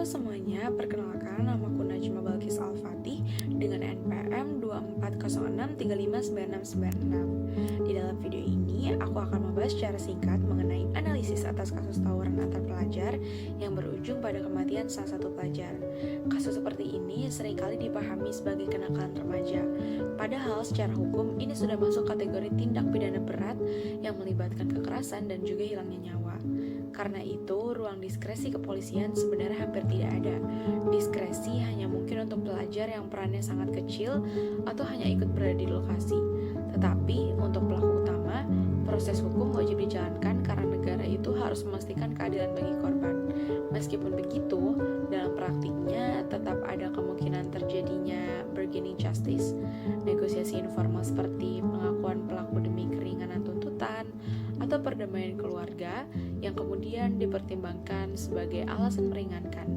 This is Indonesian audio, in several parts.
semuanya, perkenalkan namaku Najma Balkis Al-Fatih dengan NPM 2406359696. Di dalam video ini, aku akan membahas secara singkat mengenai analisis atas kasus tawuran antar pelajar yang berujung pada kematian salah satu pelajar. Kasus seperti ini seringkali dipahami sebagai kenakalan remaja, padahal secara hukum ini sudah masuk kategori tindak pidana berat yang melibatkan kekerasan dan juga hilangnya nyawa. Karena itu, ruang diskresi kepolisian sebenarnya hampir tidak ada. Diskresi hanya mungkin untuk pelajar yang perannya sangat kecil atau hanya ikut berada di lokasi. Tetapi, untuk pelaku utama, proses hukum wajib dijalankan karena negara itu harus memastikan keadilan bagi korban. Meskipun begitu, dalam praktiknya tetap ada kemungkinan terjadinya bargaining justice, negosiasi informal seperti pengakuan pelaku demi keringanan tuntutan, atau perdamaian keluarga yang kemudian dipertimbangkan sebagai alasan meringankan.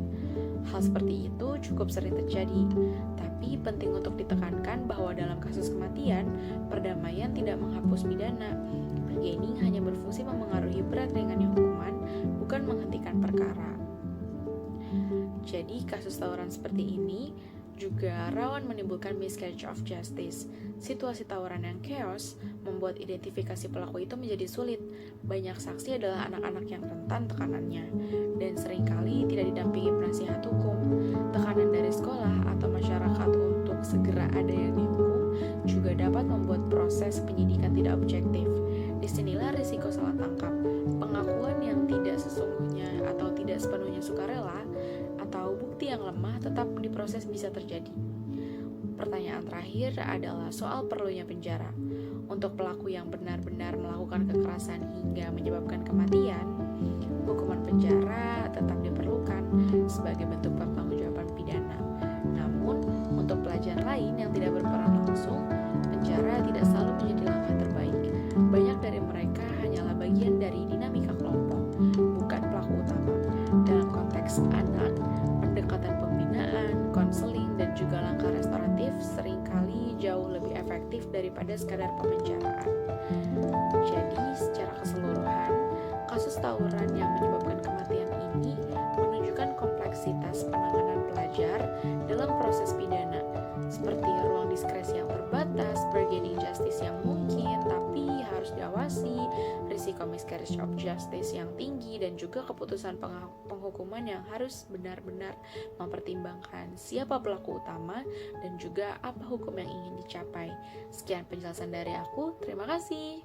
Hal seperti itu cukup sering terjadi, tapi penting untuk ditekankan bahwa dalam kasus kematian, perdamaian tidak menghapus pidana. Bargaining hanya berfungsi memengaruhi berat ringannya hukuman, bukan menghentikan perkara. Jadi, kasus tawuran seperti ini juga rawan menimbulkan miscarriage of justice. Situasi tawuran yang chaos membuat identifikasi pelaku itu menjadi sulit. Banyak saksi adalah anak-anak yang rentan tekanannya, dan seringkali tidak didampingi penasihat hukum. Tekanan dari sekolah atau masyarakat untuk segera ada yang dihukum juga dapat membuat proses penyidikan tidak objektif. Disinilah risiko salah tangkap, pengakuan yang tidak sesungguhnya atau tidak sepenuhnya sukarela, atau bukti yang lemah tetap diproses bisa terjadi. Pertanyaan terakhir adalah soal perlunya penjara. Untuk pelaku yang benar-benar melakukan kekerasan hingga menyebabkan kematian, hukuman penjara tetap diperlukan sebagai bentuk pertanggungjawaban pidana. Namun, untuk pelajar lain yang tidak berperan langsung, penjara tidak selalu menjadi langkah terbaik. Banyak dari mereka hanyalah bagian dari dinamika kelompok, bukan pelaku utama. Dalam konteks anak, pendekatan pembinaan, konseling, dan juga langkah restoratif seringkali jauh lebih efektif daripada sekadar pemenjaraan. Jadi, secara keseluruhan, kasus tawuran yang menyebabkan kematian ini menunjukkan kompleksitas penanganan pelajar dalam proses pidana, seperti ruang diskresi yang terbatas, bargaining justice yang mungkin tapi harus diawasi, risiko miscarriage of justice yang tinggi, dan juga keputusan penghukuman yang harus benar-benar mempertimbangkan siapa pelaku utama dan juga apa hukum yang ingin dicapai. Sekian penjelasan dari aku, terima kasih.